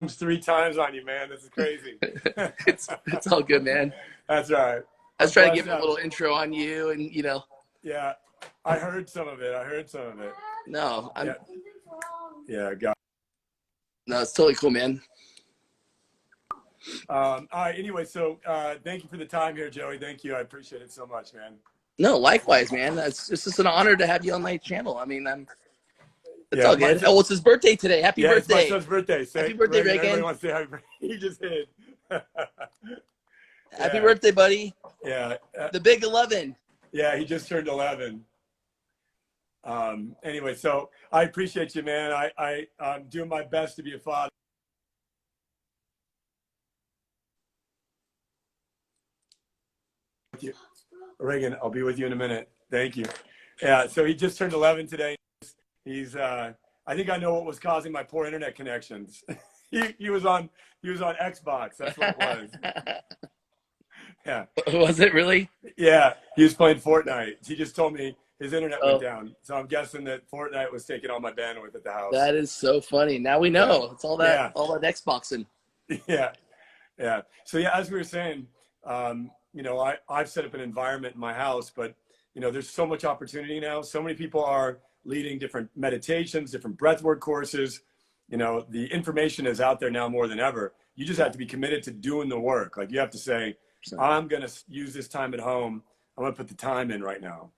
3 times on you, man. This is crazy. It's all good, man. That's all right. I was I'm trying to blessed give to a have. little intro on you, and Yeah, I heard some of it. no, Yeah, got. no, it's totally cool, man. All right. Anyway, so thank you for the time here, Joey. Thank you. I appreciate it so much, man. No, likewise, man. It's just an honor to have you on my channel. I mean, it's Yeah, all good. Oh, it's his birthday today. Happy yeah, it's my birthday. son's birthday. Happy Say, birthday, Reagan. Everybody Reagan. wants to say happy birthday. He just hit. Happy Yeah, birthday, buddy. yeah, The big 11. yeah. He just turned 11. Anyway, so I appreciate you, man. I'm doing my best to be a father. With you. Reagan, I'll be with you in a minute. Thank you. Yeah, so he just turned 11 today. He's I think I know what was causing my poor internet connections. he was on Xbox. That's what it was. Yeah. Was it really? Yeah, he was playing Fortnite. He just told me his internet went Oh, down. So I'm guessing that Fortnite was taking all my bandwidth at the house. that is so funny. Now we Yeah. know. It's Yeah. all that Xboxing. Yeah. Yeah. So yeah, as we were saying, I've set up an environment in my house, but there's so much opportunity now. So many people are leading different meditations, different breathwork courses. The information is out there now more than ever. You just have to be committed to doing the work. Like you have to say, I'm going to use this time at home. I'm going to put the time in right now.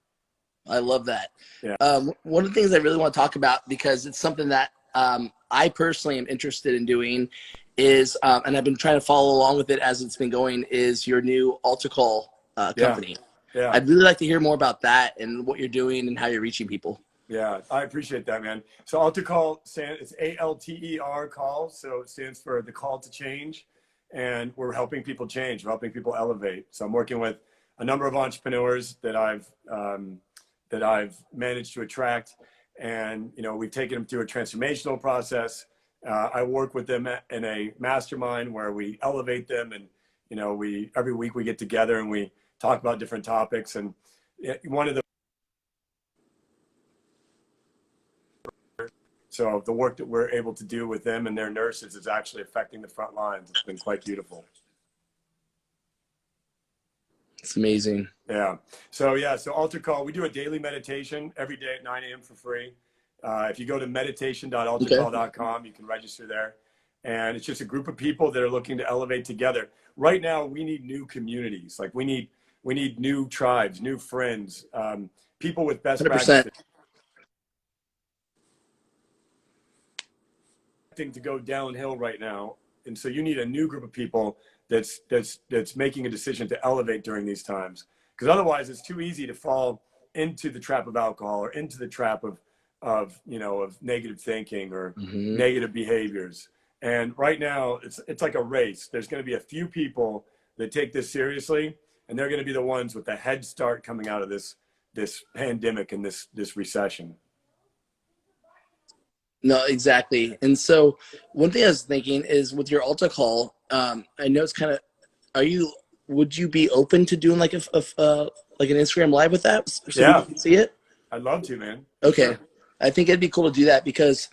I love that. Yeah. One of the things I really want to talk about, because it's something that I personally am interested in doing, is, and I've been trying to follow along with it as it's been going, is your new AlterCall company. Yeah. I'd really like to hear more about that and what you're doing and how you're reaching people. Yeah, I appreciate that, man. So AlterCall, it's ALTER call. So it stands for the call to change. And we're helping people change. We're helping people elevate. So I'm working with a number of entrepreneurs that I've managed to attract. And, we've taken them through a transformational process. I work with them in a mastermind where we elevate them. And, every week we get together and we talk about different topics. And one of the So the work that we're able to do with them and their nurses is actually affecting the front lines. It's been quite beautiful. It's amazing. Yeah. So AlterCall, we do a daily meditation every day at 9 a.m. for free. If you go to meditation.altercall.com, you can register there. And it's just a group of people that are looking to elevate together. Right now, we need new communities. Like we need new tribes, new friends, people with best 100%. practices. To go downhill right now, and so you need a new group of people that's making a decision to elevate during these times, because otherwise it's too easy to fall into the trap of alcohol or into the trap of negative thinking or negative behaviors. And right now it's like a race. There's going to be a few people that take this seriously, and they're going to be the ones with the head start coming out of this pandemic and this recession. No, exactly. And so one thing I was thinking is with your AlterCall, I know it's kind of, would you be open to doing like an Instagram live with that so we can see it? I'd love to, man. Okay. Sure. I think it'd be cool to do that, because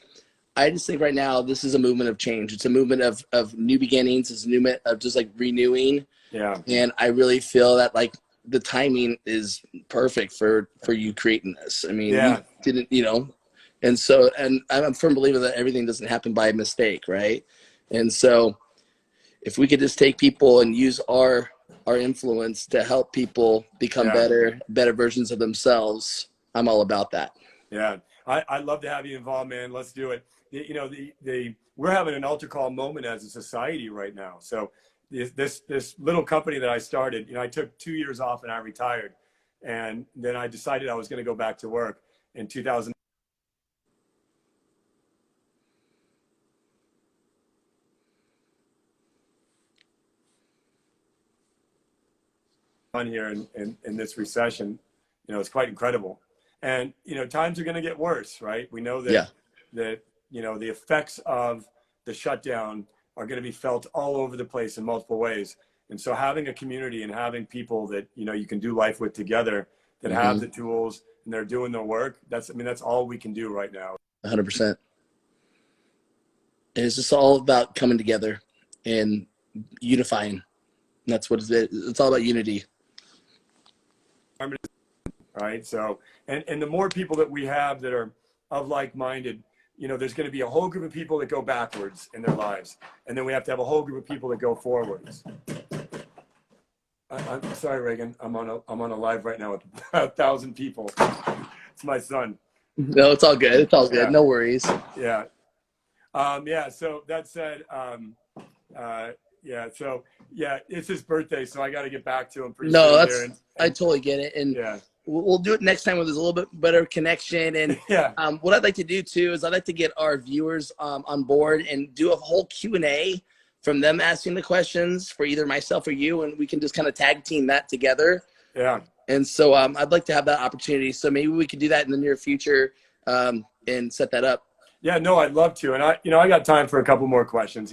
I just think right now this is a movement of change. It's a movement of new beginnings. It's a movement of just like renewing. Yeah. And I really feel that like the timing is perfect for you creating this. I mean, you didn't, and so, and I'm a firm believer that everything doesn't happen by mistake, right? And so if we could just take people and use our influence to help people become better versions of themselves, I'm all about that. Yeah, I'd love to have you involved, man. Let's do it. We're having an AlterCall moment as a society right now. So this little company that I started, I took 2 years off and I retired. And then I decided I was going to go back to work in 2000. On here in this recession, it's quite incredible. And times are going to get worse, right? We know that the effects of the shutdown are going to be felt all over the place in multiple ways. And so having a community and having people that you can do life with together, that have the tools and they're doing their work, that's all we can do right now. 100%. And it's just all about coming together and unifying. And that's what it's all about, unity. Right. So, and the more people that we have that are of like-minded, you know, there's going to be a whole group of people that go backwards in their lives. And then we have to have a whole group of people that go forwards. I'm sorry, Reagan. I'm on a live right now with 1,000 people. It's my son. No, it's all good. It's all good. Yeah. No worries. Yeah. Yeah. So that said, yeah. So yeah, it's his birthday, so I got to get back to him pretty soon. No, I totally get it. And yeah, we'll do it next time when there's a little bit better connection. And yeah. What I'd like to do too is I'd like to get our viewers on board and do a whole Q&A from them asking the questions for either myself or you, and we can just kind of tag team that together. Yeah. And so I'd like to have that opportunity. So maybe we could do that in the near future and set that up. Yeah, no, I'd love to. And I got time for a couple more questions.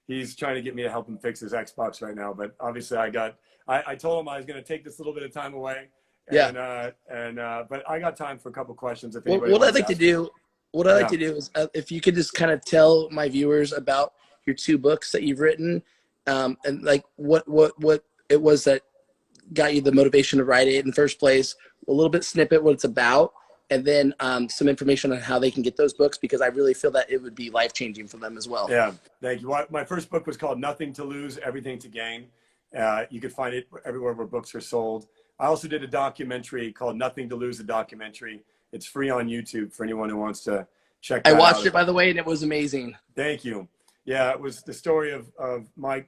He's trying to get me to help him fix his Xbox right now, but obviously I told him I was going to take this little bit of time away. And, yeah. But I got time for a couple questions. If what I'd like to do is if you could just kind of tell my viewers about your 2 books that you've written, and like what it was that got you the motivation to write it in the first place, a little bit snippet what it's about, and then some information on how they can get those books, because I really feel that it would be life-changing for them as well. Yeah, thank you. My first book was called Nothing to Lose, Everything to Gain. You could find it everywhere where books are sold. I also did a documentary called Nothing to Lose, a documentary. It's free on YouTube for anyone who wants to check that out. I watched it, by the way, and it was amazing. Thank you. Yeah, it was the story of my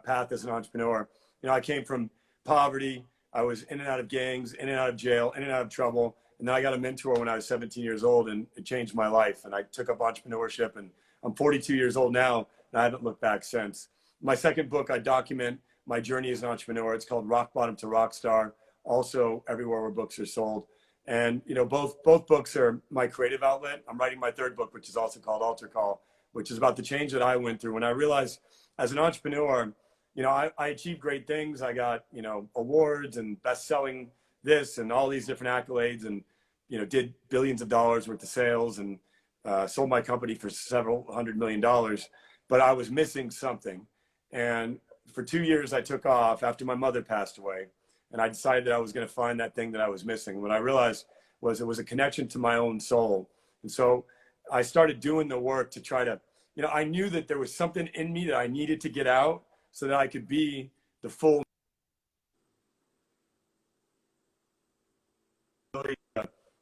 path as an entrepreneur. You know, I came from poverty. I was in and out of gangs, in and out of jail, in and out of trouble. And then I got a mentor when I was 17 years old, and it changed my life. And I took up entrepreneurship, and I'm 42 years old now, and I haven't looked back since. My second book, I document my journey as an entrepreneur. It's called Rock Bottom to Rockstar, also everywhere where books are sold. And, you know, both books are my creative outlet. I'm writing my third book, which is also called AlterCall, which is about the change that I went through when I realized as an entrepreneur, you know, I achieved great things. I got, you know, awards and best-selling this and all these different accolades, and, you know, did billions of dollars worth of sales, and sold my company for several $100 million. But I was missing something. And for 2 years, I took off after my mother passed away. And I decided that I was going to find that thing that I was missing. What I realized was it was a connection to my own soul. And so I started doing the work to try to, you know, I knew that there was something in me that I needed to get out so that I could be the full,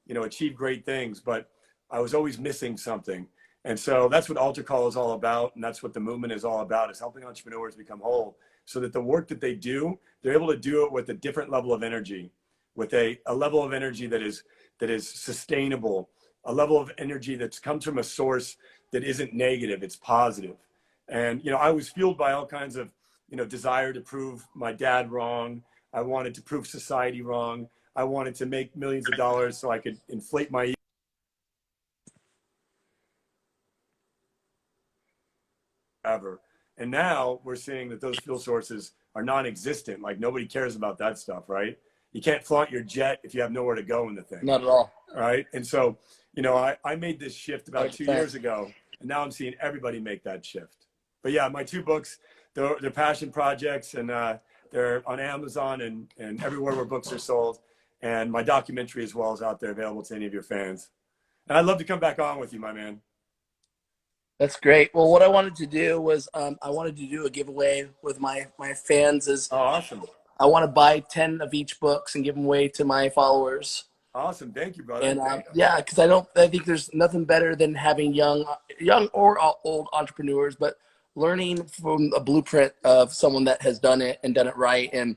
you know, achieve great things, but I was always missing something. And so that's what AlterCall is all about. And that's what the movement is all about, is helping entrepreneurs become whole, so that the work that they do, they're able to do it with a different level of energy, with a level of energy that is sustainable, a level of energy that comes from a source that isn't negative, it's positive. And, you know, I was fueled by all kinds of, you know, desire to prove my dad wrong. I wanted to prove society wrong. I wanted to make millions of dollars so I could inflate my ever. And now we're seeing that those fuel sources are non-existent. Like, nobody cares about that stuff, right? You can't flaunt your jet if you have nowhere to go in the thing. Not at all. Right. And so, you know, I made this shift about 2 years ago, and now I'm seeing everybody make that shift. But yeah, my 2 books, they're passion projects, and they're on Amazon and everywhere where books are sold. And my documentary as well is out there, available to any of your fans. And I'd love to come back on with you, my man. That's great. Well, what I wanted to do was I wanted to do a giveaway with my fans. Oh, awesome. I want to buy 10 of each books and give them away to my followers. Awesome. Thank you, brother. And yeah, because I think there's nothing better than having young or old entrepreneurs, but learning from a blueprint of someone that has done it and done it right, and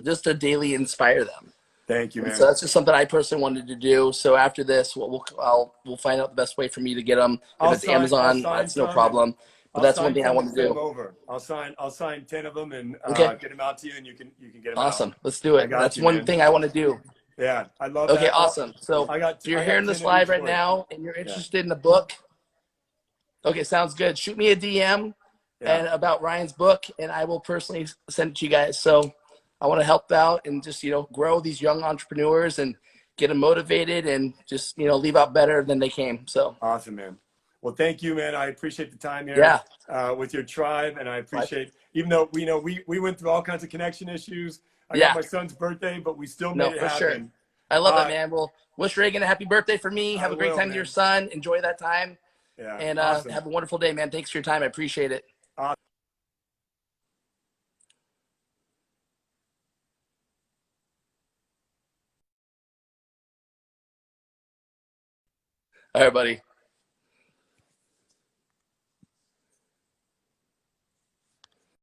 just to daily inspire them. Thank you, man. And so that's just something I personally wanted to do. So after this, we'll find out the best way for me to get them. If it's Amazon, that's no problem. But that's one thing I want to do. I'll sign 10 of them and get them out to you, and you can get them awesome. out. Let's do it. That's one thing I want to do. Yeah, I love that. Okay, that. awesome. So if you're hearing this live right now and you're interested in the book, okay, sounds good. Shoot me a DM and about Ryan's book, and I will personally send it to you guys. So I want to help out and just, you know, grow these young entrepreneurs and get them motivated and just, you know, leave out better than they came. So awesome, man. Well, thank you, man. I appreciate the time here Yeah. with your tribe, and I appreciate, even though we went through all kinds of connection issues. I got Yeah. my son's birthday, but we still No, made it for sure. happen. I love it, man. Well, wish Reagan a happy birthday for me. I Have a great will, time with your man. son. Enjoy that time. Yeah, And awesome. have a wonderful day, man. Thanks for your time. I appreciate it. Awesome. All right, buddy.